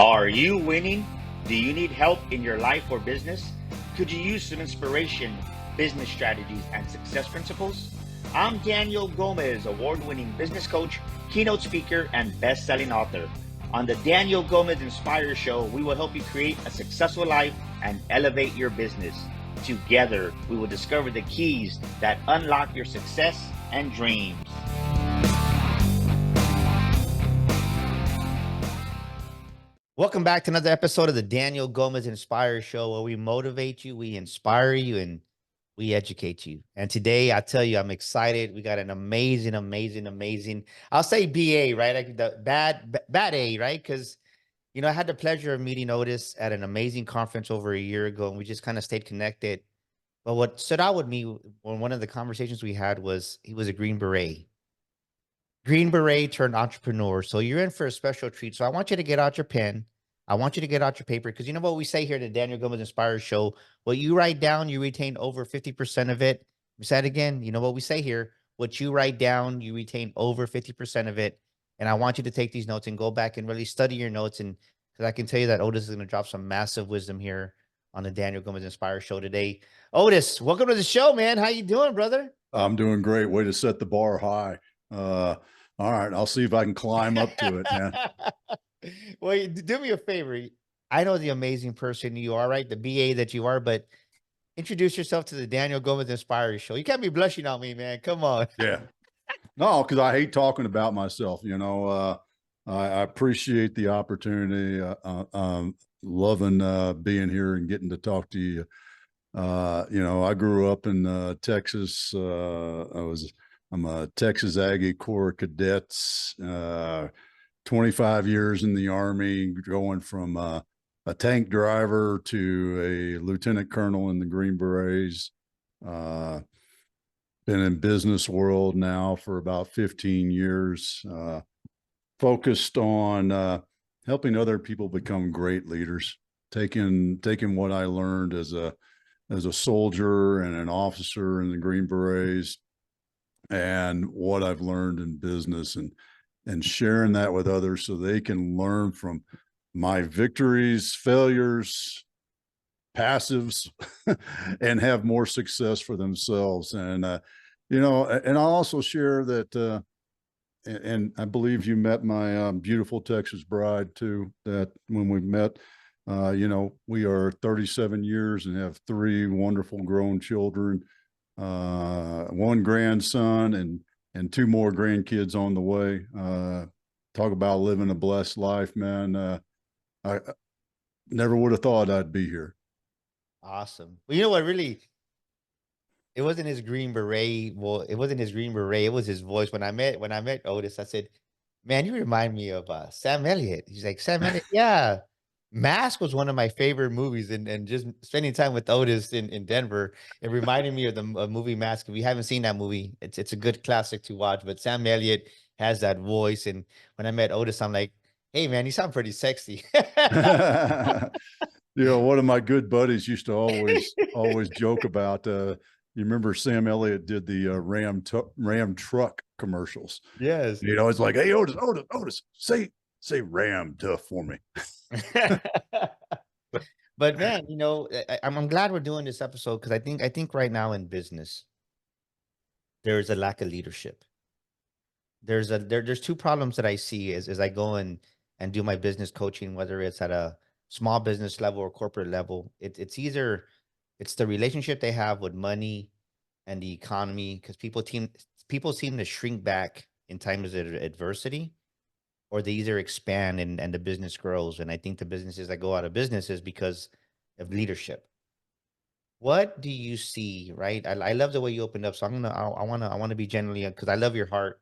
Are you winning? Do you need help in your life or business? Could you use some inspiration, business strategies, and success principles? I'm Daniel Gomez, award-winning business coach, keynote speaker, and best-selling author. On the Daniel Gomez Inspire Show, we will help you create a successful life and elevate your business. Together, we will discover the keys that unlock your success and dreams. Welcome back to another episode of the Daniel Gomez Inspire Show, where we motivate you, we inspire you, and we educate you. And today, I tell you, I'm excited. We got an amazing, I'll say BA, right? Like the bad A, right? Because, I had the pleasure of meeting Otis at an amazing conference over a year ago, and we just kind of stayed connected. But what stood out with me when one of the conversations we had was he was a Green Beret. Green Beret turned entrepreneur. So you're in for a special treat. So I want you to get out your pen. I want you to get out your paper, because you know what we say here at the Daniel Gomez Inspire Show? What you write down, you retain over 50% of it. We said again, you know what we say here? What you write down, you retain over 50% of it. And I want you to take these notes and go back and really study your notes. And because I can tell you that Otis is going to drop some massive wisdom here on the Daniel Gomez Inspire Show today. Otis, welcome to the show, man. How you doing, brother? I'm doing great. Way to set the bar high. All right, I'll see if I can climb up to it, man. Well, do me a favor. I know the amazing person you are, right? The BA that you are, but introduce yourself to the Daniel Gomez Inspire Show. You can't be blushing on me, man. Come on. Yeah. No, because I hate talking about myself. I appreciate the opportunity. Loving being here and getting to talk to you. I grew up in Texas. I'm a Texas Aggie Corps of Cadets, 25 years in the Army, going from a tank driver to a lieutenant colonel in the Green Berets. Been in business world now for about 15 years, focused on helping other people become great leaders, taking what I learned as a soldier and an officer in the Green Berets, and what I've learned in business, and sharing that with others so they can learn from my victories, failures, passives, and have more success for themselves. And, and I'll also share that, and I believe you met my beautiful Texas bride too, that when we met, we are 37 years and have 3 wonderful grown children, 1 grandson and 2 more grandkids on the way. Talk about living a blessed life, man. I never would have thought I'd be here. Awesome. Well, you know what, really, it wasn't his Green Beret. Well, it wasn't his Green Beret. It was his voice. When I met Otis, I said, man, you remind me of Sam Elliott. He's like, Sam Elliott? Yeah. Mask was one of my favorite movies, and just spending time with Otis in Denver, it reminded me of the movie Mask. If you haven't seen that movie, it's a good classic to watch. But Sam Elliott has that voice, and when I met Otis, I'm like, hey man, you sound pretty sexy. One of my good buddies used to always joke about. You remember Sam Elliott did the Ram truck commercials? Yes. It's like, hey Otis, say Ram tough for me. But man, I'm glad we're doing this episode, because I think right now in business, there's a lack of leadership. There's 2 problems that I see as I go and do my business coaching, whether it's at a small business level or corporate level. It's either it's the relationship they have with money and the economy, because people seem to shrink back in times of adversity, or they either expand and the business grows. And I think the businesses that go out of business is because of leadership. What do you see, right? I love the way you opened up. So I want to be genuinely, because I love your heart.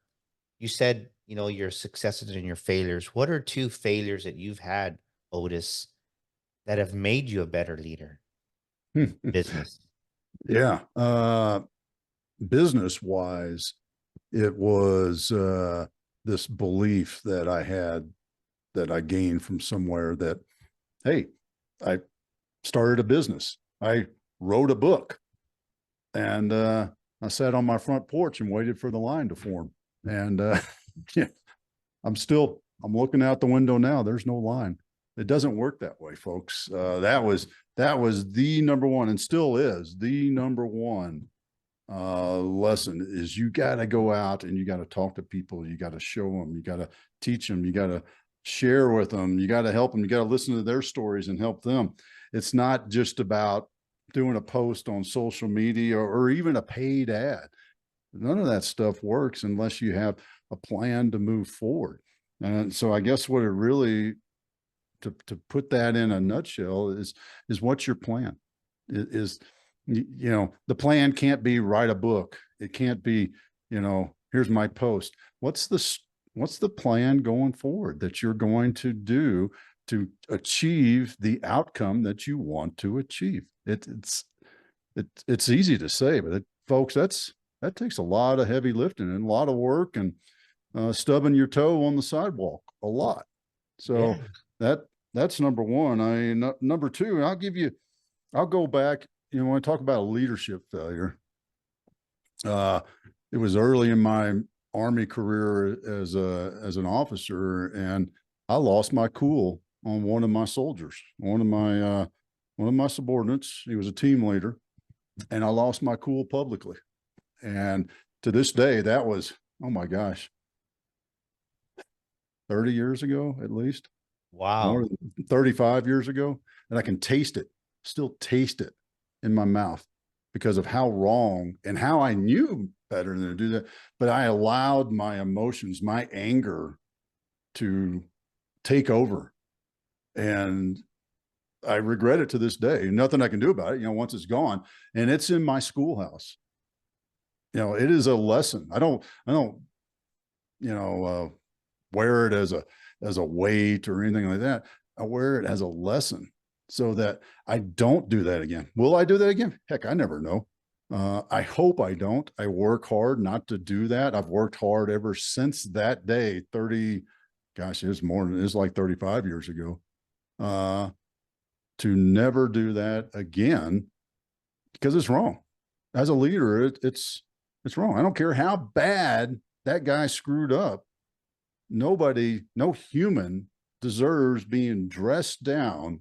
You said, your successes and your failures. What are 2 failures that you've had, Otis, that have made you a better leader? Business. Yeah. Business wise, it was, this belief that I had, that I gained from somewhere, that, hey, I started a business. I wrote a book, and I sat on my front porch and waited for the line to form. And yeah, I'm looking out the window now. There's no line. It doesn't work that way, folks. That was the number one, and still is the number one lesson, is you got to go out and you got to talk to people. You got to show them, you got to teach them, you got to share with them, you got to help them, you got to listen to their stories and help them. It's not just about doing a post on social media or even a paid ad. None of that stuff works unless you have a plan to move forward. And so I guess what it really, to put that in a nutshell, is what's your plan? Is, you know, the plan can't be write a book. It can't be, you know, here's my post. What's the plan going forward that you're going to do to achieve the outcome that you want to achieve? It's easy to say, but folks, that takes a lot of heavy lifting and a lot of work, and stubbing your toe on the sidewalk a lot. So that's number one. Number two, I'll go back, you know, when I talk about leadership failure, it was early in my Army career as an officer, and I lost my cool on one of my soldiers, one of my subordinates. He was a team leader, and I lost my cool publicly. And to this day, that was, oh my gosh, 30 years ago, at least. Wow. More than 35 years ago. And I can taste it, still taste it in my mouth, because of how wrong, and how I knew better than to do that. But I allowed my emotions, my anger, to take over. And I regret it to this day. Nothing I can do about it, you know, once it's gone. And it's in my schoolhouse. You know, it is a lesson. I don't, you know, wear it as a weight or anything like that. I wear it as a lesson so that I don't do that again. Will I do that again? Heck, I never know. I hope I don't. I work hard not to do that. I've worked hard ever since that day, 30, gosh, it's like 35 years ago, to never do that again, because it's wrong. As a leader, it's wrong. I don't care how bad that guy screwed up. Nobody, no human deserves being dressed down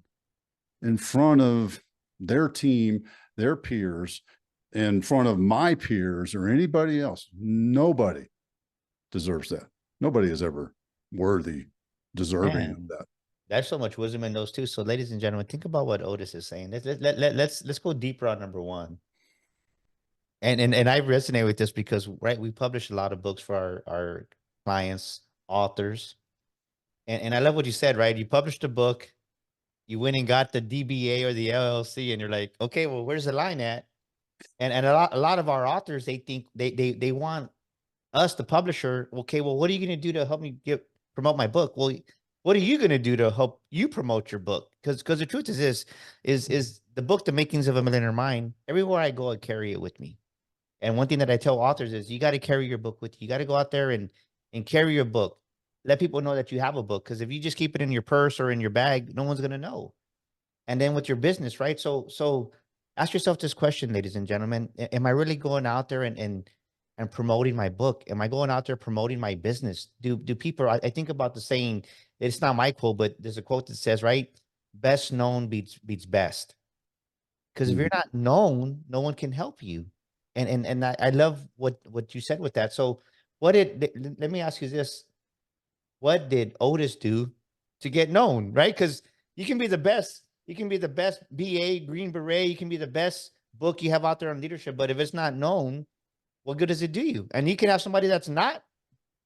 in front of their team, their peers, in front of my peers or anybody else. Nobody deserves that. Nobody is ever worthy, deserving of that. There's so much wisdom in those two. So, ladies and gentlemen, think about what Otis is saying. Let's go deeper on number one. And I resonate with this because, right, we publish a lot of books for our clients, authors. And I love what you said, right? You published a book, you went and got the DBA or the LLC, and you're like, okay, well, where's the line at? And a lot of our authors, they think they want us, the publisher. Okay, well, what are you going to do to help me promote my book? Well, what are you going to do to help you promote your book? Because the truth is this, is the book, The Makings of a Millionaire Mind. Everywhere I go, I carry it with me. And one thing that I tell authors is you got to carry your book with you. You got to go out there and carry your book. Let people know that you have a book. Because if you just keep it in your purse or in your bag, no one's going to know. And then with your business, right? So ask yourself this question, ladies and gentlemen. Am I really going out there and promoting my book? Am I going out there promoting my business? Do people, I think about the saying, it's not my quote, but there's a quote that says, right, best known beats best. Because if you're not known, no one can help you. And I love what you said with that. So let me ask you this. What did Otis do to get known, right? Because you can be the best. You can be the best BA, Green Beret. You can be the best book you have out there on leadership. But if it's not known, what good does it do you? And you can have somebody that's not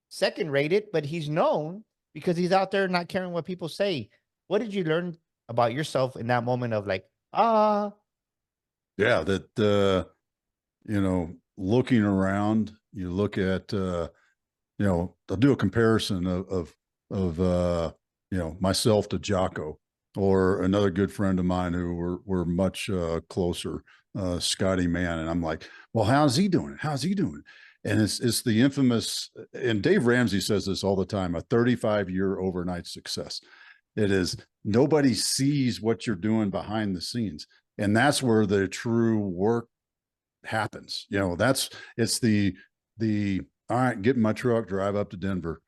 second rated, but he's known because he's out there not caring what people say. What did you learn about yourself in that moment of like, Yeah, that, you know, looking around, you look at, you know, I'll do a comparison of you know, myself to Jocko, or another good friend of mine who were much closer, Scotty Mann. And I'm like, well, how's he doing? How's he doing? And it's the infamous, and Dave Ramsey says this all the time, a 35-year overnight success. It is, nobody sees what you're doing behind the scenes. And that's where the true work happens. You know, it's the, all right, get in my truck, drive up to Denver,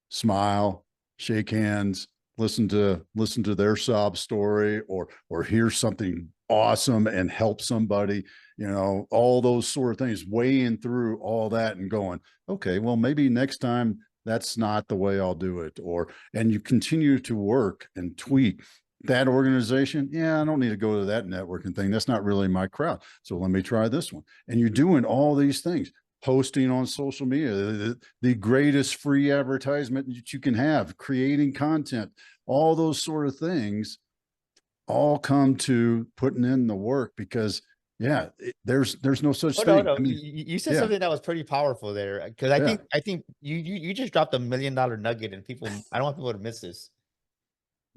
smile, shake hands, listen to their sob story, or hear something awesome and help somebody, all those sort of things, weighing through all that and going, okay, well, maybe next time that's not the way I'll do it. And you continue to work and tweak that organization. Yeah, I don't need to go to that networking thing. That's not really my crowd. So let me try this one. And you're doing all these things, posting on social media, the greatest free advertisement that you can have, creating content, all those sort of things all come to putting in the work, because there's no such Oh no, thing. no. I mean, You said yeah, something that was pretty powerful there, because yeah, I think you just dropped $1 million nugget, and people, I don't want people to miss this.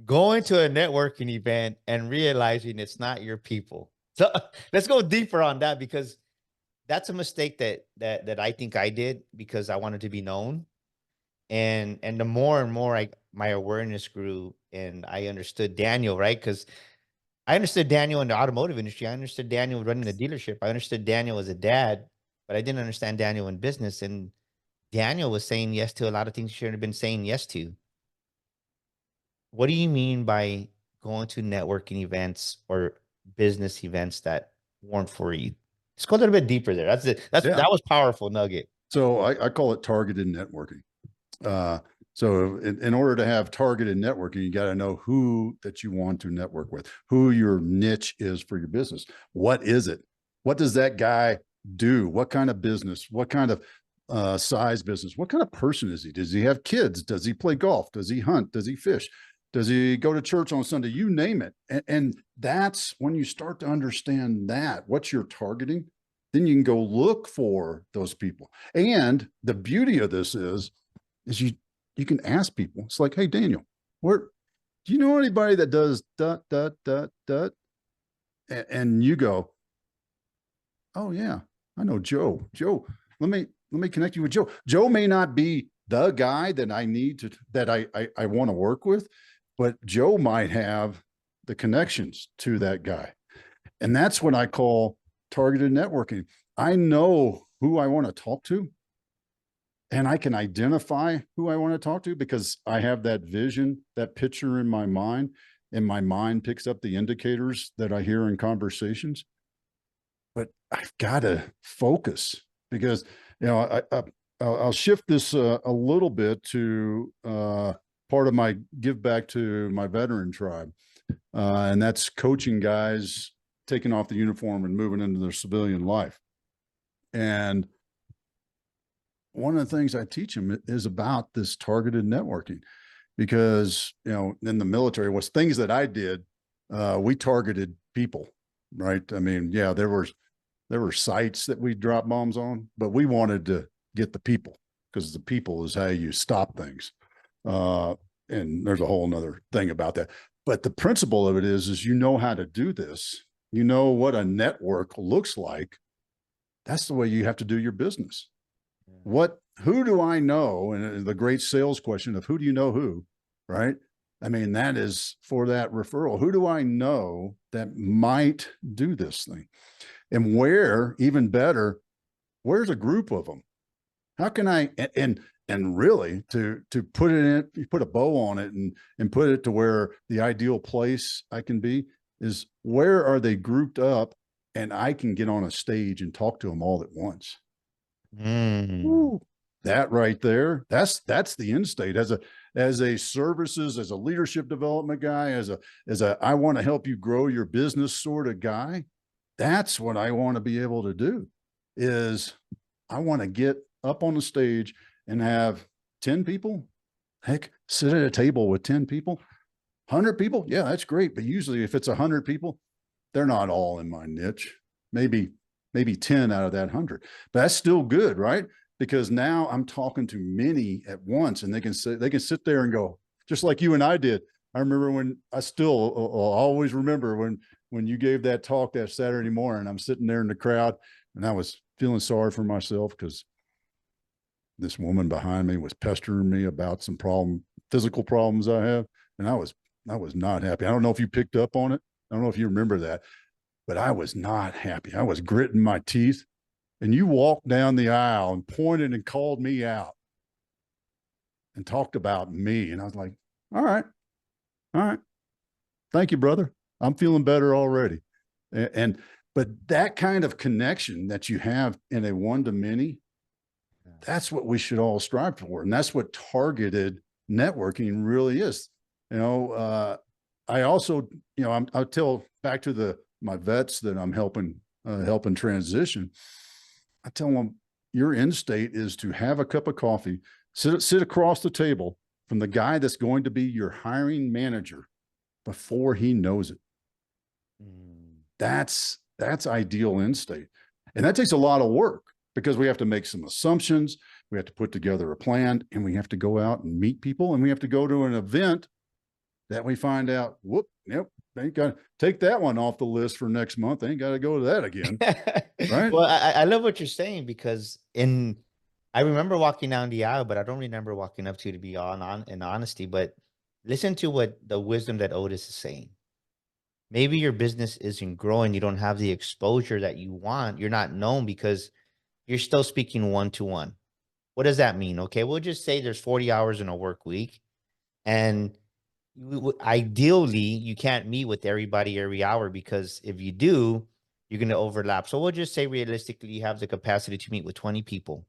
Going to a networking event and realizing it's not your people. So let's go deeper on that, because that's a mistake that I think I did, because I wanted to be known. And the more and more my awareness grew, and I understood Daniel, right? Because I understood Daniel in the automotive industry. I understood Daniel running the dealership. I understood Daniel as a dad, but I didn't understand Daniel in business. And Daniel was saying yes to a lot of things he shouldn't have been saying yes to. What do you mean by going to networking events or business events that weren't for you? Let's go a little bit deeper there. That's it. yeah. That was powerful nugget. So I call it targeted networking. Uh, so in order to have targeted networking, you got to know who that you want to network with, who your niche is for your business. What is it? What does that guy do? What kind of business? What kind of size business? What kind of person is he? Does he have kids? Does he play golf? Does he hunt? Does he fish? Does he go to church on Sunday? You name it. And that's when you start to understand that, what you're targeting, then you can go look for those people. And the beauty of this is you can ask people. It's like, hey, Daniel, where do you know anybody that does dot dot dot dot? And you go, oh yeah, I know Joe. Joe, let me connect you with Joe. Joe may not be the guy that I need to that I want to work with, but Joe might have the connections to that guy. And that's what I call targeted networking. I know who I want to talk to, and I can identify who I want to talk to because I have that vision, that picture in my mind, and my mind picks up the indicators that I hear in conversations. But I've got to focus, because I'll shift this a little bit to part of my give back to my veteran tribe, and that's coaching guys taking off the uniform and moving into their civilian life. And one of the things I teach them is about this targeted networking, because in the military was things that I did. We targeted people, right? I mean, yeah, there were sites that we drop bombs on, but we wanted to get the people, because the people is how you stop things. And there's a whole nother thing about that. But the principle of it is how to do this. You know what a network looks like. That's the way you have to do your business. Who do I know? And the great sales question of who do you know who, right? I mean, that is for that referral. Who do I know that might do this thing? And where, even better, where's a group of them? How can I, and really to put it in, you put a bow on it and put it to where the ideal place I can be is, where are they grouped up and I can get on a stage and talk to them all at once. Ooh, that right there, that's the end state. As a services, as a leadership development guy, as a I want to help you grow your business sort of guy. That's what I want to be able to do. Is I want to get up on the stage and have 10 people, heck, sit at a table with 10 people, 100 people. Yeah, that's great. But usually if it's 100 people, they're not all in my niche. Maybe 10 out of that 100. But that's still good, right? Because now I'm talking to many at once, and they can sit there and go, just like you and I did. I remember when I still always remember when you gave that talk that Saturday morning. I'm sitting there in the crowd, and I was feeling sorry for myself because this woman behind me was pestering me about some physical problems I have, and I was not happy. I don't know if you picked up on it. I don't know if you remember that, but I was not happy. I was gritting my teeth, and you walked down the aisle and pointed and called me out and talked about me. And I was like, all right, All right. Thank you, brother. I'm feeling better already. And but that kind of connection that you have in a one to many, that's what we should all strive for. And that's what targeted networking really is. You know, I also, you know, I'll tell back to my vets that I'm helping transition. I tell them your end state is to have a cup of coffee, sit across the table from the guy that's going to be your hiring manager before he knows it. That's ideal end state. And that takes a lot of work because we have to make some assumptions. We have to put together a plan, and we have to go out and meet people, and we have to go to an event that we find out, whoop, yep, ain't got to take that one off the list for next month. Ain't got to go to that again. Right. Well, I love what you're saying because I remember walking down the aisle, but I don't remember walking up to be on in honesty. But listen to what the wisdom that Otis is saying. Maybe your business isn't growing. You don't have the exposure that you want. You're not known because you're still speaking one to one. What does that mean? Okay, we'll just say there's 40 hours in a work week, and ideally you can't meet with everybody every hour because if you do, you're going to overlap. So we'll just say realistically, you have the capacity to meet with 20 people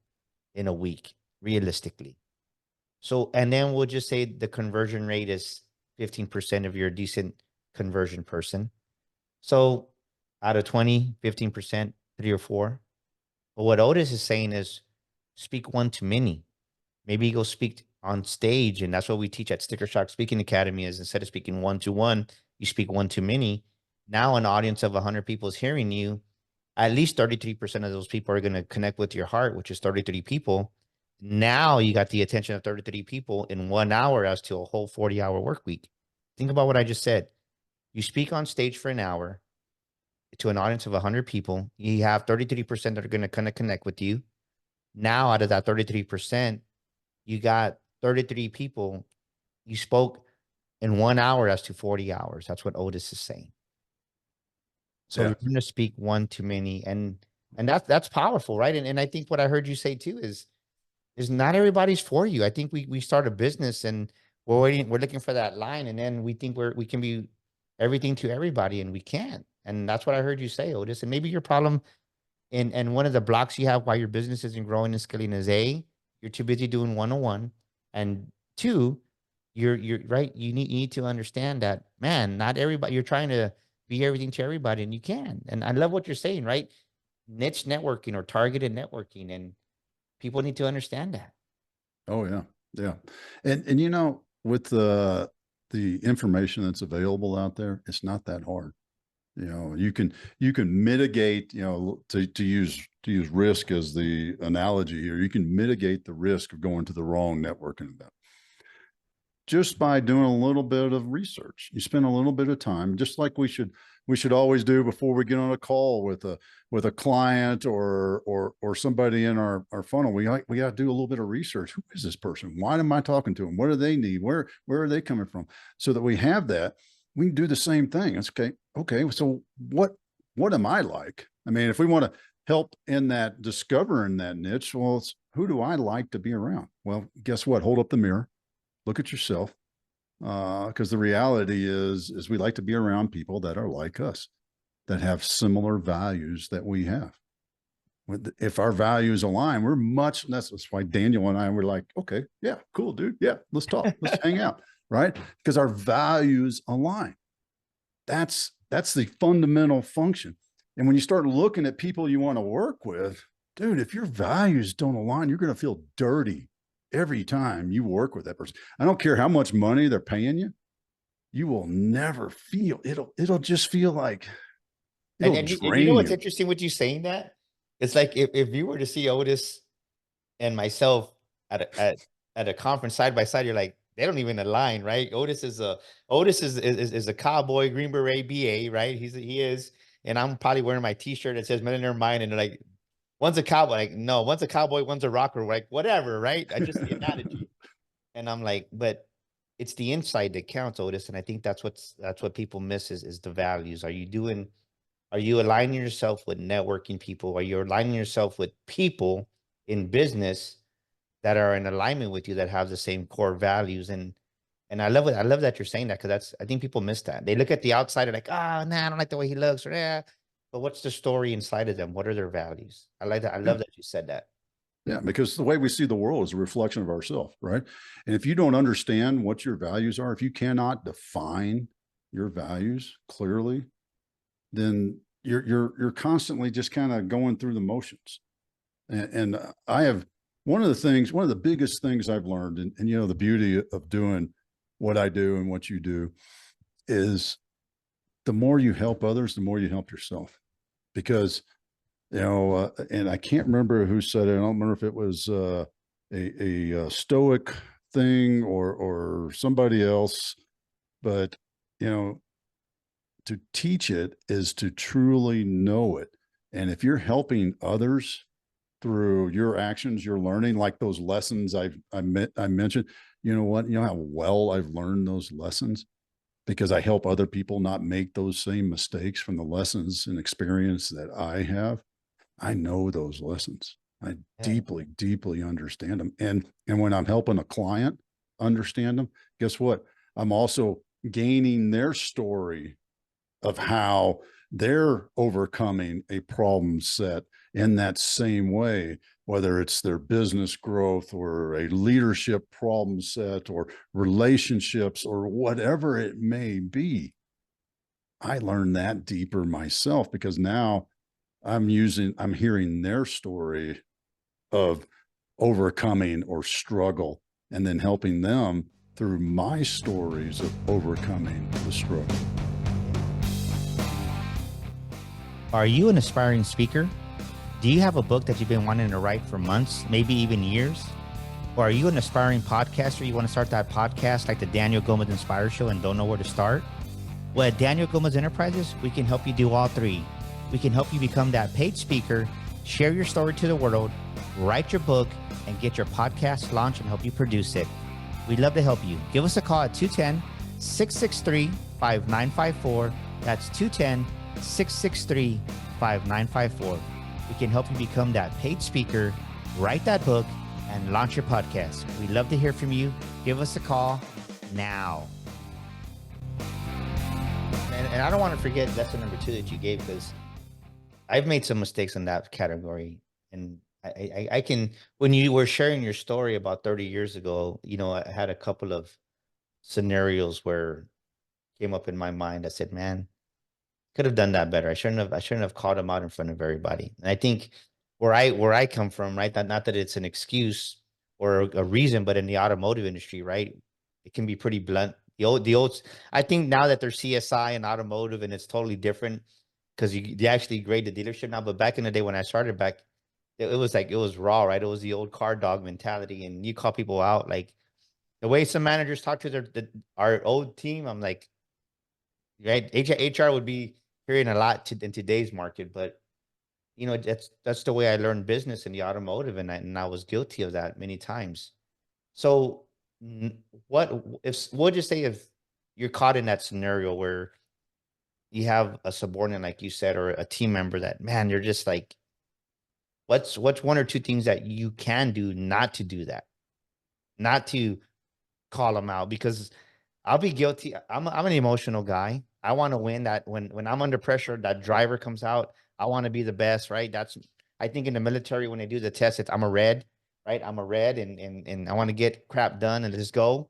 in a week, realistically. So, and then we'll just say the conversion rate is 15% if you're a decent conversion person. So out of 20, 15%, 3 or 4. But what Otis is saying is speak one to many. Maybe go speak on stage. And that's what we teach at Sticker Shock Speaking Academy is instead of speaking one to one, you speak one to many. Now an audience of 100 people is hearing you. At least 33% of those people are going to connect with your heart, which is 33 people. Now you got the attention of 33 people in 1 hour as to a whole 40-hour work week. Think about what I just said. You speak on stage for an hour to an audience of 100 people. You have 33% that are going to kind of connect with you. Now, out of that 33%, you got 33 people. You spoke in 1 hour as to 40 hours. That's what Otis is saying. So Yeah. you're going to speak one to many, and that's powerful, right? And I think what I heard you say too is not everybody's for you. I think we start a business and we're looking for that line, and then we think we can be everything to everybody, and we can't. And that's what I heard you say, Otis. And maybe your problem and one of the blocks you have why your business isn't growing and scaling is A, you're too busy doing one-on-one, and two, you're right. You need to understand that, man, not everybody, you're trying to be everything to everybody, and you can. And I love what you're saying, right? Niche networking or targeted networking, and people need to understand that. Oh yeah. Yeah. And you know, with the information that's available out there, it's not that hard. You know, you can mitigate, you know, to use risk as the analogy here, you can mitigate the risk of going to the wrong networking event just by doing a little bit of research. You spend a little bit of time, just like we should always do before we get on a call with a client or somebody in our funnel. We got to do a little bit of research. Who is this person? Why am I talking to them? What do they need? Where are they coming from? So that we have that, we can do the same thing. It's okay. Okay. So what am I like? I mean, if we want to help in that discovering that niche, well, it's who do I like to be around? Well, guess what? Hold up the mirror, look at yourself. Because the reality is we like to be around people that are like us, that have similar values that we have. If our values align, that's why Daniel and I were like, okay, yeah, cool, dude. Yeah, let's talk, let's hang out, right? Because our values align. That's the fundamental function. And when you start looking at people you want to work with, dude, if your values don't align, you're going to feel dirty every time you work with that person. I don't care how much money they're paying you. You will never feel it'll just feel like it'll And you know drain what's you. interesting with you saying that? It's like if you were to see Otis and myself at a conference side by side, you're like, they don't even align, right? Otis is a cowboy, Green Beret BA, right? He is, and I'm probably wearing my T-shirt that says "Millionaire Mind," and they're like, one's a cowboy, like no, one's a cowboy, one's a rocker, like whatever, right? I just the analogy, and I'm like, but it's the inside that counts, Otis, and I think that's what people miss is the values. Are you aligning yourself with networking people? Are you aligning yourself with people in business that are in alignment with you that have the same core values? And And I love that you're saying that, because I think people miss that. They look at the outside and like, oh, nah, I don't like the way he looks, or yeah. But what's the story inside of them? What are their values? I like that. I Yeah. love that you said that. Yeah, because the way we see the world is a reflection of ourselves, right? And if you don't understand what your values are, if you cannot define your values clearly, then you're constantly just kind of going through the motions. And I have one of the biggest things I've learned, and you know, the beauty of doing what I do and what you do is the more you help others, the more you help yourself. Because you know, and I can't remember who said it. I don't remember if it was a Stoic thing or somebody else, but you know, to teach it is to truly know it. And if you're helping others through your actions, you're learning, like those lessons I mentioned. You know what? You know how well I've learned those lessons because I help other people not make those same mistakes from the lessons and experience that I have. I know those lessons. I Yeah. deeply, deeply understand them. And when I'm helping a client understand them, guess what? I'm also gaining their story of how they're overcoming a problem set in that same way, whether it's their business growth or a leadership problem set or relationships or whatever it may be. I learned that deeper myself because now I'm hearing their story of overcoming or struggle and then helping them through my stories of overcoming the struggle. Are you an aspiring speaker? Do you have a book that you've been wanting to write for months, maybe even years? Or are you an aspiring podcaster? You want to start that podcast like the Daniel Gomez Inspire Show and don't know where to start? Well, at Daniel Gomez Enterprises, we can help you do all three. We can help you become that paid speaker, share your story to the world, write your book, and get your podcast launched and help you produce it. We'd love to help you. Give us a call at 210-663-5954. That's 210-663-5954. We can help you become that paid speaker, write that book, and launch your podcast. We'd love to hear from you. Give us a call now. And I don't want to forget lesson number 2 that you gave, because I've made some mistakes in that category. And I can, when you were sharing your story about 30 years ago, you know, I had a couple of scenarios where came up in my mind. I said, man, could have done that better. I shouldn't have called him out in front of everybody. And I think where I come from, right? That not that it's an excuse or a reason, but in the automotive industry, right? It can be pretty blunt. The old, I think now that there's CSI and automotive and it's totally different because they actually grade the dealership now. But back in the day when I started back, it was like, it was raw, right? It was the old car dog mentality. And you call people out, like the way some managers talk to our old team. I'm like, right? HR would be hearing a lot in today's market, but you know, that's the way I learned business in the automotive, and I was guilty of that many times. So, what would you say if you're caught in that scenario where you have a subordinate, like you said, or a team member that, man, you're just like, what's one or two things that you can do not to do that, not to call them out? Because I'll be guilty. I'm an emotional guy. I want to win. That when I'm under pressure, that driver comes out. I want to be the best, right? That's, I think in the military when they do the test, it's I'm a red, right? I'm a red, and I want to get crap done and just go.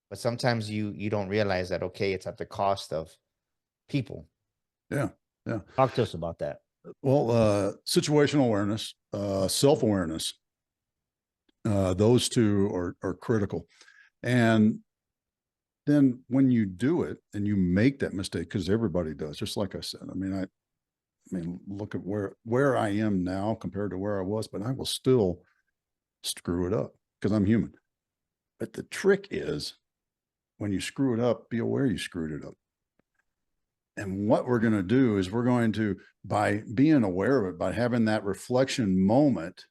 But sometimes you don't realize that, okay, it's at the cost of people. Yeah. Yeah. Talk to us about that. Well, situational awareness, self-awareness, those two are critical. And then when you do it and you make that mistake, because everybody does, just like I said, I mean, look at where I am now compared to where I was, but I will still screw it up because I'm human. But the trick is when you screw it up, be aware you screwed it up. And what we're going to do is we're going to, by being aware of it, by having that reflection moment,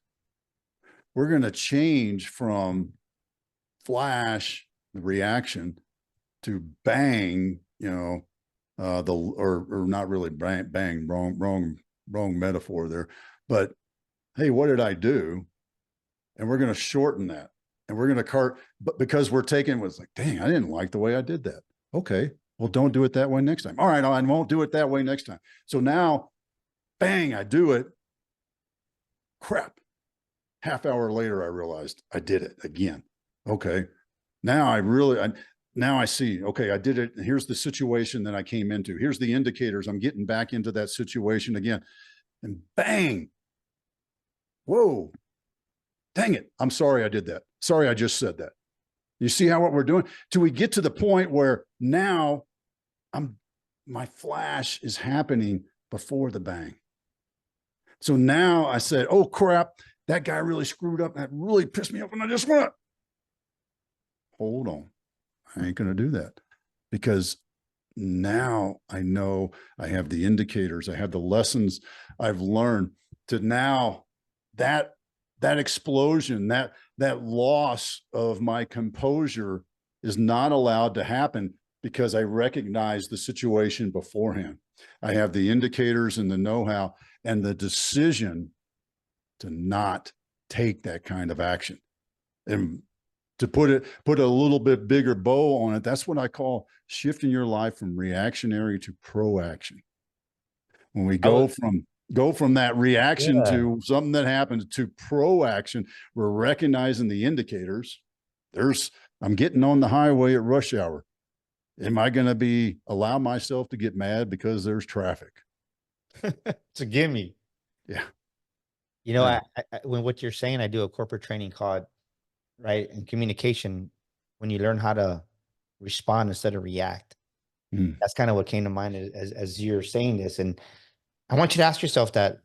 we're going to change from flash reaction to bang, you know, or not really bang, wrong metaphor there, but hey, what did I do? And we're going to shorten that. and we're going to cart, but because we're taking was like, dang, I didn't like the way I did that. Okay. Well, don't do it that way next time. All right. I won't do it that way next time. So now, bang, I do it. Crap. Half hour later, I realized I did it again. Okay. Now now I see, okay, I did it. Here's the situation that I came into. Here's the indicators. I'm getting back into that situation again. And bang. Whoa. Dang it. I'm sorry I did that. Sorry, I just said that. You see how what we're doing? Till we get to the point where now my flash is happening before the bang. So now I said, oh crap, that guy really screwed up. That really pissed me off. And I just went, hold on. I ain't going to do that, because now I know I have the indicators. I have the lessons I've learned to now that explosion, that loss of my composure is not allowed to happen, because I recognize the situation beforehand. I have the indicators and the know-how and the decision to not take that kind of action. And to put a little bit bigger bow on it, that's what I call shifting your life from reactionary to proaction. When we go from that reaction to something that happens to proaction, we're recognizing the indicators. I'm getting on the highway at rush hour. Am I going to allow myself to get mad because there's traffic? It's a gimme. Yeah. You know, I when what you're saying, I do a corporate training called, right, in communication, when you learn how to respond instead of react. That's kind of what came to mind as you're saying this. And I want you to ask yourself that,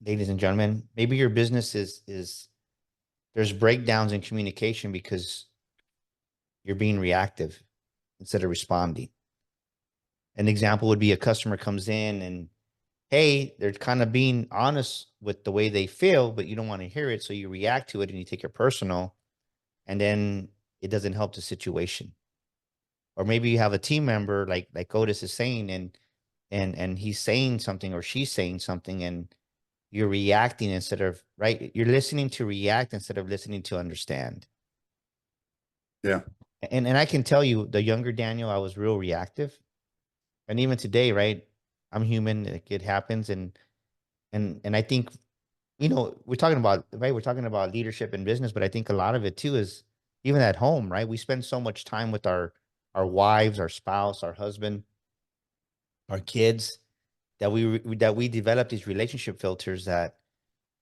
ladies and gentlemen, maybe your business is there's breakdowns in communication because you're being reactive instead of responding. An example would be a customer comes in and, hey, they're kind of being honest with the way they feel, but you don't want to hear it. So you react to it and you take it personal, and then it doesn't help the situation. Or maybe you have a team member like Otis is saying, and he's saying something or she's saying something, and you're reacting instead of, right, you're listening to react instead of listening to understand. Yeah. And I can tell you, the younger Daniel, I was real reactive. And even today, right, I'm human, it happens. And I think, we're talking about, right, we're talking about leadership in business, but I think a lot of it too is even at home, right? We spend so much time with our wives, our spouse, our husband, our kids, that we develop these relationship filters that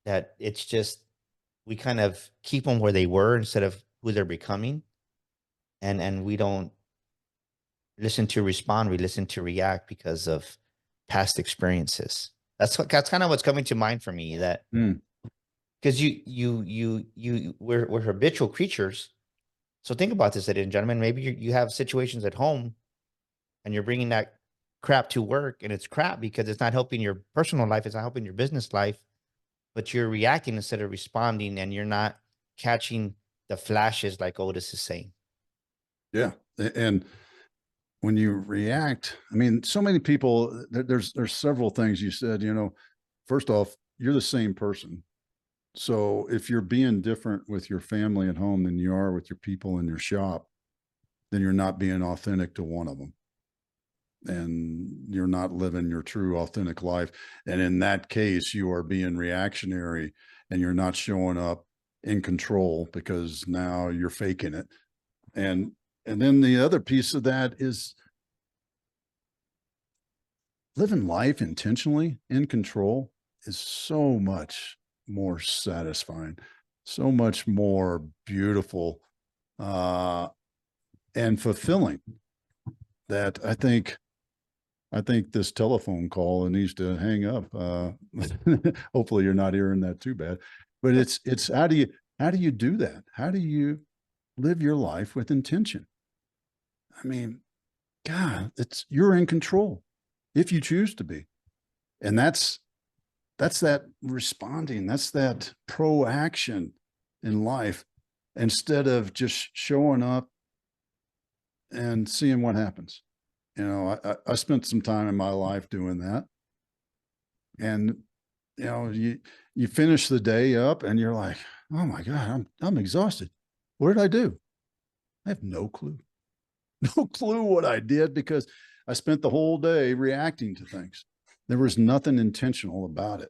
it's just, we kind of keep them where they were instead of who they're becoming. And we don't listen to respond, we listen to react because of past experiences. That's kind of what's coming to mind for me, that because we're habitual creatures. So think about this, ladies and gentlemen. Maybe you have situations at home and you're bringing that crap to work, and it's crap because it's not helping your personal life. It's not helping your business life, but you're reacting instead of responding, and you're not catching the flashes like Otis is saying. Yeah. And when you react, I mean, so many people, there's several things you said, first off, you're the same person. So if you're being different with your family at home than you are with your people in your shop, then you're not being authentic to one of them. And you're not living your true authentic life. And in that case, you are being reactionary and you're not showing up in control, because now you're faking it. And then the other piece of that is living life intentionally in control is so much more satisfying, so much more beautiful, and fulfilling, that I think this telephone call needs to hang up. Hopefully you're not hearing that too bad, but it's how do you do that? How do you live your life with intention? I mean, God, you're in control if you choose to be. And that's that responding, that's that proaction in life, instead of just showing up and seeing what happens. I spent some time in my life doing that. And, you finish the day up and you're like, oh my God, I'm exhausted. What did I do? I have no clue. No clue what I did because I spent the whole day reacting to things. There was nothing intentional about it.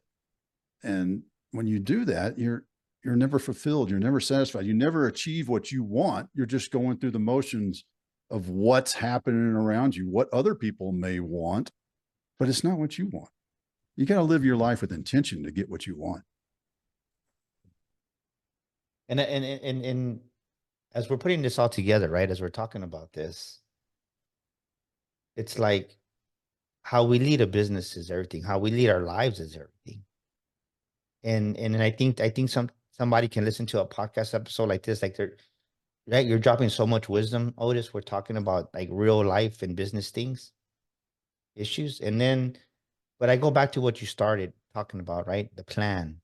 And when you do that, you're never fulfilled. You're never satisfied. You never achieve what you want. You're just going through the motions of what's happening around you, what other people may want, but it's not what you want. You got to live your life with intention to get what you want. And as we're putting this all together, right? As we're talking about this, it's like how we lead a business is everything. How we lead our lives is everything. And I think somebody can listen to a podcast episode like this, like they're right. You're dropping so much wisdom, Otis. We're talking about like real life and business things, issues, and then, but I go back to what you started talking about, right? The plan.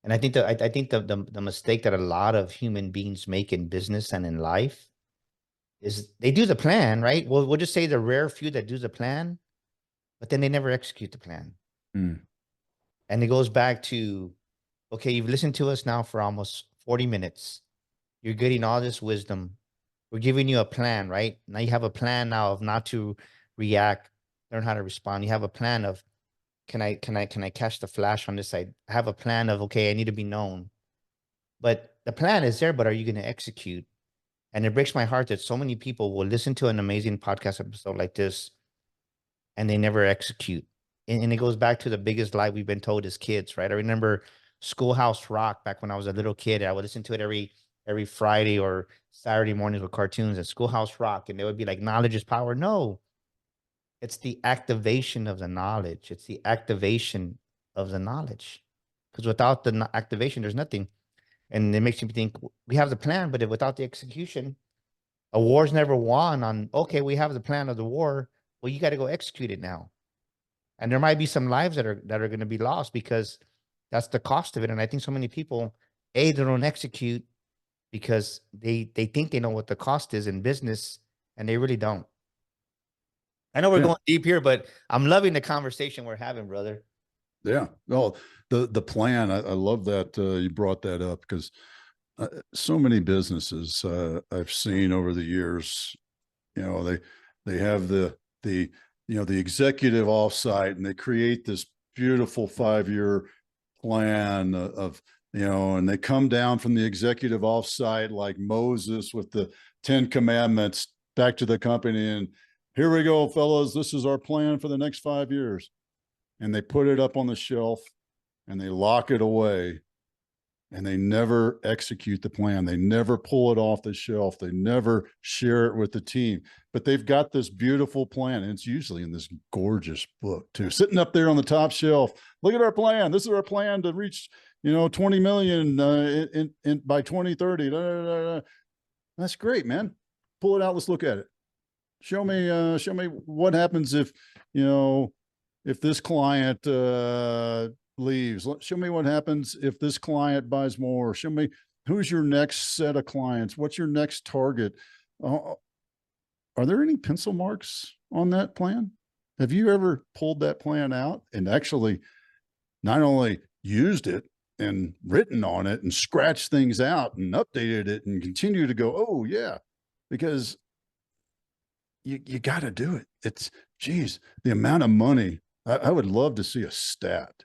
And I think the mistake that a lot of human beings make in business and in life is they do the plan, right? We'll just say the rare few that do the plan, but then they never execute the plan. Mm. And it goes back to, okay, you've listened to us now for almost 40 minutes. You're getting all this wisdom. We're giving you a plan, right? Now you have a plan now of not to react, learn how to respond. You have a plan of, can I catch the flash on this side? I have a plan of, okay, I need to be known. But the plan is there, but are you going to execute? And it breaks my heart that so many people will listen to an amazing podcast episode like this and they never execute. And it goes back to the biggest lie we've been told as kids, right? I remember Schoolhouse Rock back when I was a little kid. I would listen to it every Friday or Saturday mornings with cartoons and Schoolhouse Rock, and they would be like, knowledge is power. No, it's the activation of the knowledge. It's the activation of the knowledge. Because without the activation, there's nothing. And it makes me think we have the plan, but if without the execution, a war's never won on, okay, we have the plan of the war. Well, you got to go execute it now. And there might be some lives that are going to be lost because that's the cost of it. And I think so many people, they don't execute because they think they know what the cost is in business, and they really don't. I know we're Yeah. going deep here, but I'm loving the conversation we're having, brother. Yeah. Well, the plan, I love that you brought that up because so many businesses I've seen over the years, they have the the executive offsite and they create this beautiful 5-year plan of and they come down from the executive offsite like Moses with the 10 commandments back to the company and here we go, fellas, this is our plan for the next 5 years. And they put it up on the shelf and they lock it away and they never execute the plan. They never pull it off the shelf. They never share it with the team, but they've got this beautiful plan. And it's usually in this gorgeous book too, sitting up there on the top shelf. Look at our plan. This is our plan to reach, 20 million in by 2030. Da, da, da, da. That's great, man. Pull it out. Let's look at it. Show me what happens if this client leaves. Show me what happens if this client buys more. Show me who's your next set of clients. What's your next target? Are there any pencil marks on that plan? Have you ever pulled that plan out and actually not only used it and written on it and scratched things out and updated it and continue to go, oh yeah, because you got to do it. It's, geez, the amount of money. I would love to see a stat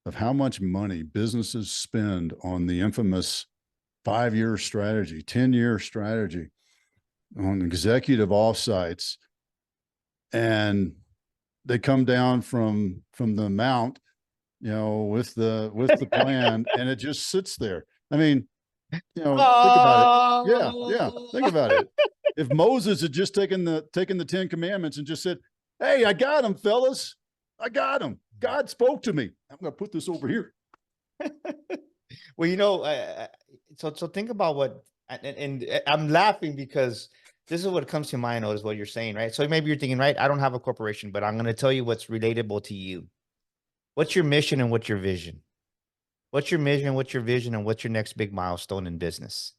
of how much money businesses spend on the infamous 5-year strategy, 10-year strategy on executive offsites. And they come down from the mount, with the plan and it just sits there. I mean, think about it. Yeah. Think about it. If Moses had just taken the 10 commandments and just said, hey, I got them, fellas. I got them. God spoke to me. I'm going to put this over here. Well, so think about what, and I'm laughing because this is what comes to mind, is what you're saying, right? So maybe you're thinking, right, I don't have a corporation, but I'm going to tell you what's relatable to you. What's your mission and what's your vision? What's your mission, what's your vision, and what's your next big milestone in business?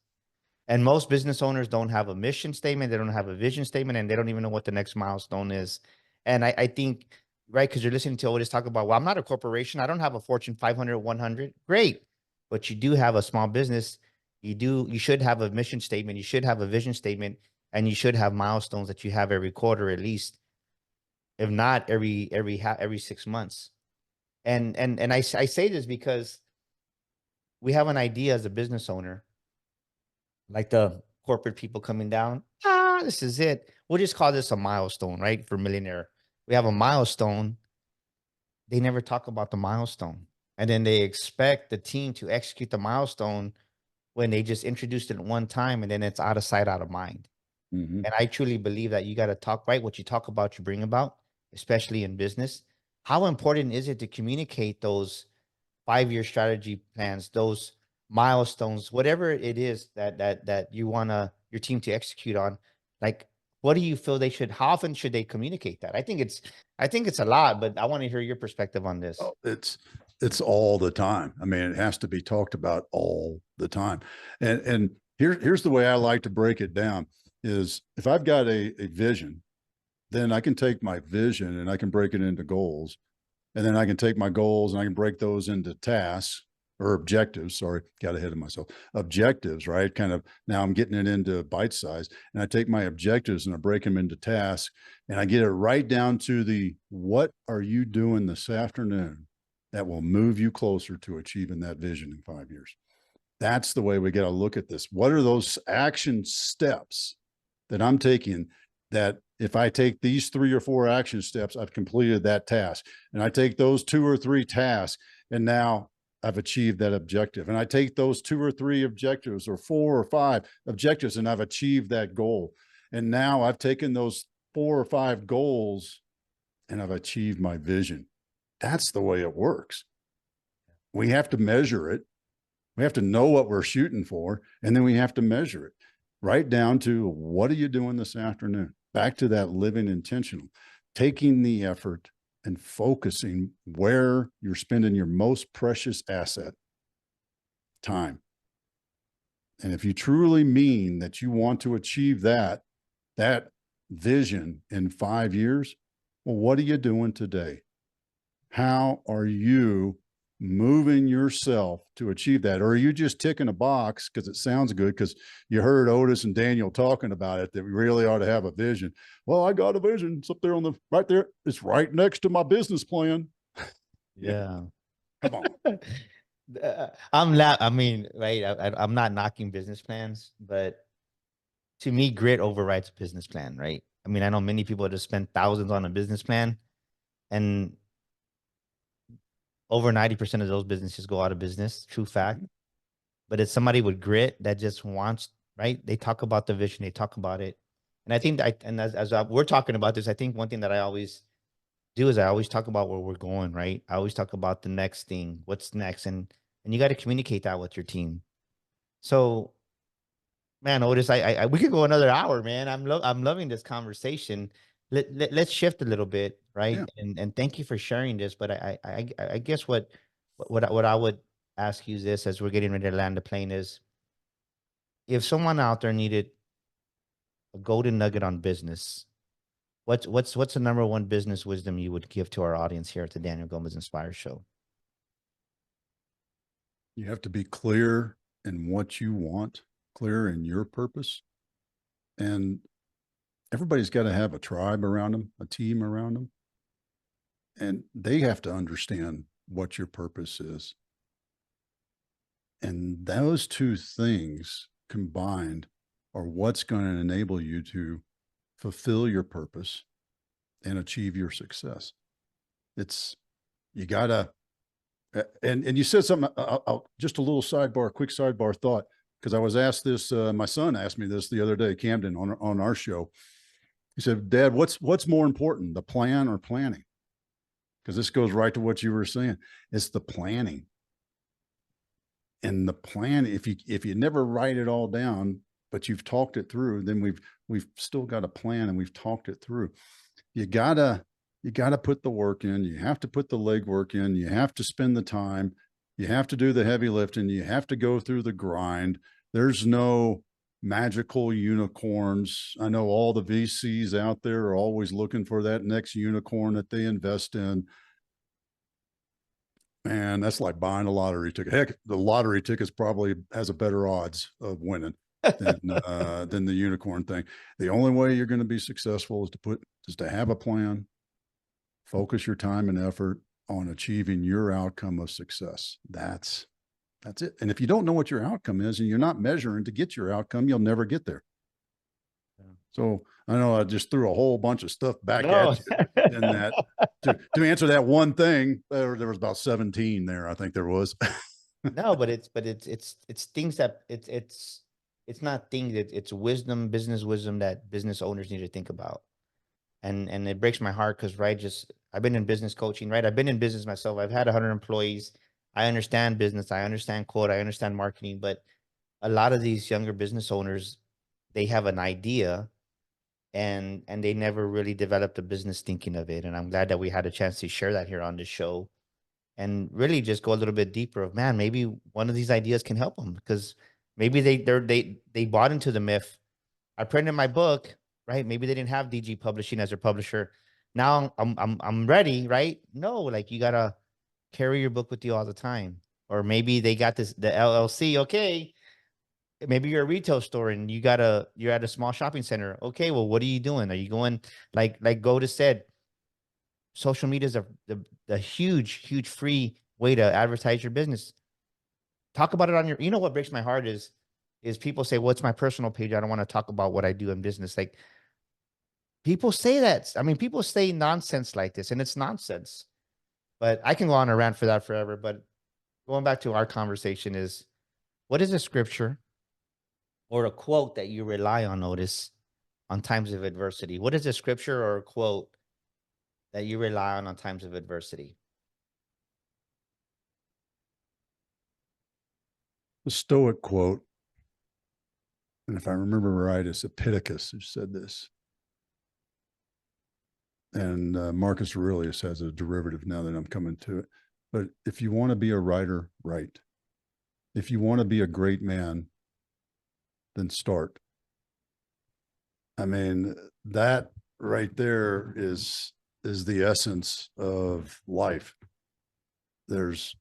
And most business owners don't have a mission statement, they don't have a vision statement, and they don't even know what the next milestone is. And I think, right, because you're listening to Otis talk about, well, I'm not a corporation. I don't have a Fortune 500, 100. Great. But you do have a small business. You should have a mission statement, you should have a vision statement, and you should have milestones that you have every quarter at least, if not every 6 months. And I say this because we have an idea as a business owner, like the corporate people coming down. This is it. We'll just call this a milestone, right? For millionaire, we have a milestone. They never talk about the milestone, and then they expect the team to execute the milestone when they just introduced it one time, and then it's out of sight, out of mind. Mm-hmm. And I truly believe that you got to talk, right? What you talk about, you bring about, especially in business. How important is it to communicate those 5-year strategy plans, those milestones, whatever it is that you want your team to execute on? Like, what do you feel they should? How often should they communicate that? I think it's a lot, but I want to hear your perspective on this. Oh, it's all the time. I mean, it has to be talked about all the time. And here's the way I like to break it down is if I've got a vision, then I can take my vision and I can break it into goals. And then I can take my goals and I can break those into tasks or objectives. Sorry, got ahead of myself. Objectives, right? Kind of now I'm getting it into bite size. And I take my objectives and I break them into tasks and I get it right down to the what are you doing this afternoon that will move you closer to achieving that vision in 5 years? That's the way we got to look at this. What are those action steps that I'm taking that if I take these 3 or 4 action steps, I've completed that task. And I take those 2 or 3 tasks, and now I've achieved that objective. And I take those 2 or 3 objectives or 4 or 5 objectives, and I've achieved that goal. And now I've taken those 4 or 5 goals and I've achieved my vision. That's the way it works. We have to measure it. We have to know what we're shooting for, and then we have to measure it right down to what are you doing this afternoon? Back to that living intentional, taking the effort and focusing where you're spending your most precious asset, time. And if you truly mean that you want to achieve that vision in 5 years, well, what are you doing today? How are you moving yourself to achieve that? Or are you just ticking a box because it sounds good because you heard Otis and Daniel talking about it, that we really ought to have a vision? Well, I got a vision. It's up there right there. It's right next to my business plan. Yeah. Come on. I'm not, I mean, right. I'm not knocking business plans, but to me, grit overrides a business plan, right? I mean, I know many people just spend thousands on a business plan, and over 90% of those businesses go out of business. True fact. But it's somebody with grit that just wants, right? They talk about the vision, they talk about it. And I think that, and we're talking about this, I think one thing that I always do is I always talk about where we're going, right? I always talk about the next thing, what's next. And you got to communicate that with your team. So, man, Otis, we could go another hour, man. I'm loving this conversation. Let's shift a little bit, right? Yeah. And thank you for sharing this. But I guess what I would ask you is this, as we're getting ready to land the plane, is if someone out there needed a golden nugget on business, what's the number one business wisdom you would give to our audience here at the Daniel Gomez Inspire Show? You have to be clear in what you want, clear in your purpose. And everybody's got to have a tribe around them, a team around them. And they have to understand what your purpose is. And those two things combined are what's going to enable you to fulfill your purpose and achieve your success. It's, you gotta, and you said something, just a little sidebar, quick sidebar thought, because I was asked this, my son asked me this the other day, Camden, on our show. He said, Dad, what's more important, the plan or planning? Because this goes right to what you were saying. It's the planning. And the plan, if you never write it all down, but you've talked it through, then we've still got a plan and we've talked it through. You gotta put the work in. You have to put the legwork in. You have to spend the time. You have to do the heavy lifting. You have to go through the grind. There's no magical unicorns. I know all the VCs out there are always looking for that next unicorn that they invest in. Man, that's like buying a lottery ticket. Heck, the lottery ticket probably has a better odds of winning than the unicorn thing. The only way you're going to be successful is to have a plan, focus your time and effort on achieving your outcome of success. That's it. And if you don't know what your outcome is and you're not measuring to get your outcome, you'll never get there. So I know I just threw a whole bunch of stuff back No. at you in that to answer that one thing. There was about 17 there. I think there was. No, but it's things that it's not things, it's wisdom, business wisdom that business owners need to think about. And it breaks my heart because, right, just I've been in business coaching, right? I've been in business myself. I've had 100 employees. I understand business. I understand quote. I understand marketing. But a lot of these younger business owners, they have an idea and they never really developed a business thinking of it. And I'm glad that we had a chance to share that here on the show and really just go a little bit deeper of, man, maybe one of these ideas can help them because maybe they bought into the myth. I printed my book, right? Maybe they didn't have DG Publishing as their publisher. Now I'm ready, right? No, like you gotta carry your book with you all the time. Or maybe they got the LLC. Okay, maybe you're a retail store and you're at a small shopping center. Okay, well, what are you doing? Are you going like Goda said? Social media is the huge free way to advertise your business. Talk about it on your. You know what breaks my heart is people say, "Well, it's my personal page. I don't want to talk about what I do in business." Like people say that. I mean, people say nonsense like this, and it's nonsense. But I can go on a rant for that forever. But going back to our conversation is, what is a scripture or a quote that you rely on, Otis, on times of adversity? What is a scripture or a quote that you rely on times of adversity? The Stoic quote, and if I remember right, it's Epictetus who said this. And Marcus Aurelius has a derivative now that I'm coming to it. But if you want to be a writer, write. If you want to be a great man, then start. I mean, that right there is the essence of life. There's,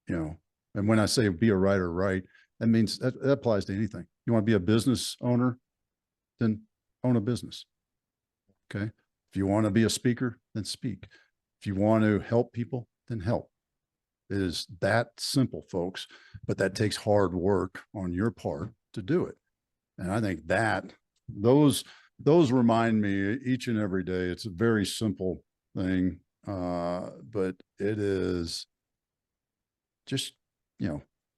and when I say be a writer, write, that means that applies to anything. You want to be a business owner, then own a business. Okay. If you want to be a speaker, then speak. If you want to help people, then help. It is that simple, folks, but that takes hard work on your part to do it. And I think that those remind me each and every day. It's a very simple thing, but it is just,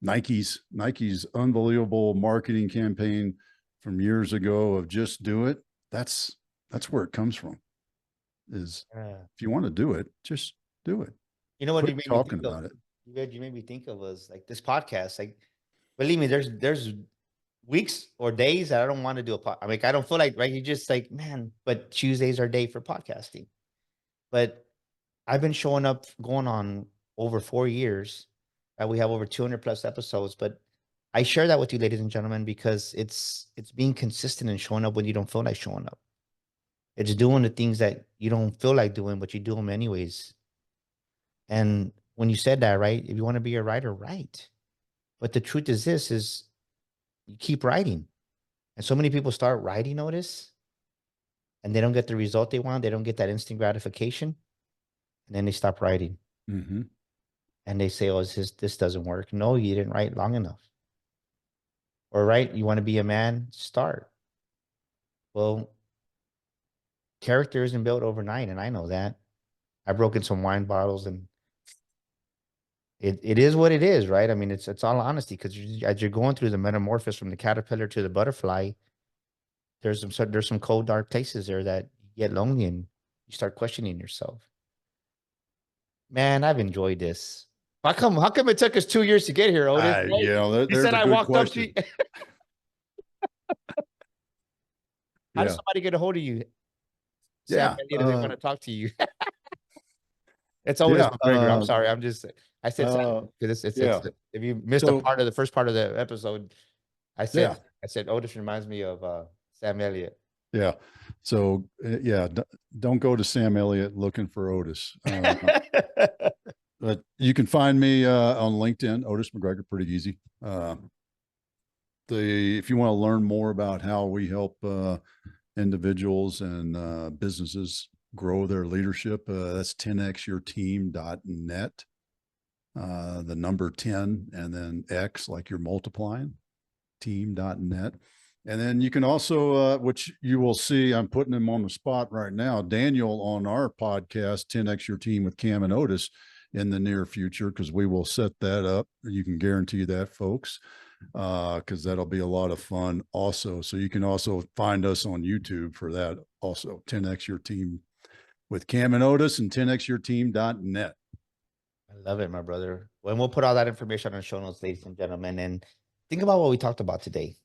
Nike's unbelievable marketing campaign from years ago of just do it. That's where it comes from. Is if you want to do it, just do it. You know what Quit you made talking me think about of? it. You made me think of was like this podcast. Like, believe me, there's weeks or days that I don't want to do a I mean, I don't feel like, right. You just like, man, but Tuesdays are day for podcasting. But I've been showing up going on over 4 years. We have over 200 plus episodes, but I share that with you, ladies and gentlemen, because it's being consistent and showing up when you don't feel like showing up. It's doing the things that you don't feel like doing, but you do them anyways. And when you said that, right? If you want to be a writer, write. But the truth is this is you keep writing. And so many people start writing notice and they don't get the result they want. They don't get that instant gratification. And then they stop writing. Mm-hmm. And they say, oh, this doesn't work. No, you didn't write long enough. Or right, you want to be a man, start. Well, character isn't built overnight, and I know that. I've broken some wine bottles and it is what it is, right? I mean, it's all honesty because as you're going through the metamorphosis from the caterpillar to the butterfly, there's some cold, dark places there that you get lonely and you start questioning yourself. Man, I've enjoyed this. How come it took us 2 years to get here, Otis? Right? You There's said a I good walked up to question. you. How does Yeah. somebody get a hold of you? Sam Yeah. Elliott, if they want to talk to you. It's Otis Yeah. McGregor. I'm sorry. I said Sam because Yeah. if you missed So, the first part of the episode, yeah. I said Otis reminds me of Sam Elliott. Yeah. So, yeah, don't go to Sam Elliott looking for Otis. But You can find me on LinkedIn, Otis McGregor, pretty easy. If you want to learn more about how we help individuals and businesses grow their leadership, that's 10xyourteam.net. The number 10 and then X, like you're multiplying, team.net. And then you can also, which you will see, I'm putting him on the spot right now, Daniel, on our podcast, 10X Your Team with Cam and Otis, in the near future, because we will set that up. You can guarantee that, folks, because that'll be a lot of fun also. So you can also find us on YouTube for that also, 10X Your Team with Cam and Otis and 10xyourteam.net. I love it, my brother. When we'll put all that information on the show notes, ladies and gentlemen, and think about what we talked about today.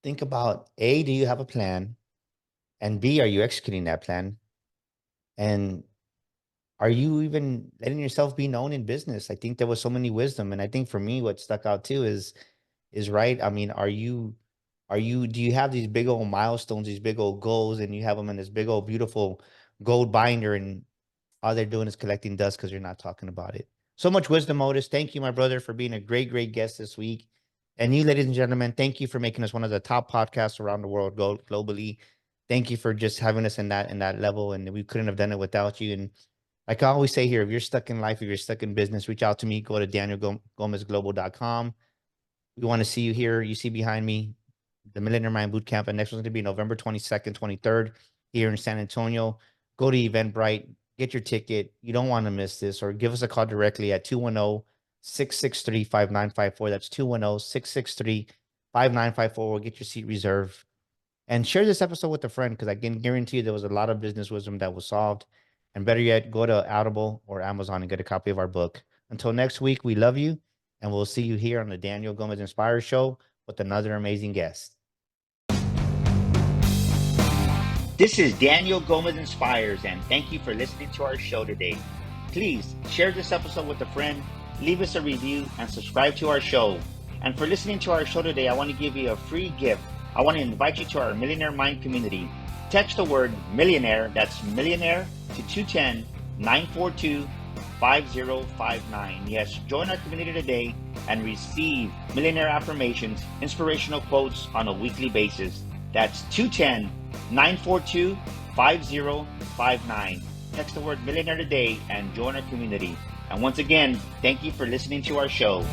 Think about A, do you have a plan? And B, are you executing that plan? And are you even letting yourself be known in business? I think there was so many wisdom. And I think for me, what stuck out too is right. I mean, do you have these big old milestones, these big old goals, and you have them in this big old beautiful gold binder, and all they're doing is collecting dust because you're not talking about it. So much wisdom, Otis. Thank you, my brother, for being a great, great guest this week. And you, ladies and gentlemen, thank you for making us one of the top podcasts around the world globally. Thank you for just having us in that level. And we couldn't have done it without you. And like I always say here, if you're stuck in life, if you're stuck in business, reach out to me. Go to danielgomezglobal.com. We want to see you here. You see behind me, the Millionaire Mind Bootcamp. And next one's going to be November 22nd, 23rd here in San Antonio. Go to Eventbrite. Get your ticket. You don't want to miss this, or give us a call directly at 210-663-5954. That's 210-663-5954. We'll get your seat reserved. And share this episode with a friend, because I can guarantee you there was a lot of business wisdom that was solved. And better yet, go to Audible or Amazon and get a copy of our book. Until next week, we love you, and we'll see you here on the Daniel Gomez Inspire Show with another amazing guest. This is Daniel Gomez Inspires, and thank you for listening to our show today. Please share this episode with a friend, leave us a review, and subscribe to our show. And for listening to our show today, I want to give you a free gift. I want to invite you to our Millionaire Mind community. Text the word millionaire, that's millionaire, to 210-942-5059. Yes, join our community today and receive millionaire affirmations, inspirational quotes on a weekly basis. That's 210-942-5059. Text the word millionaire today and join our community. And once again, thank you for listening to our show.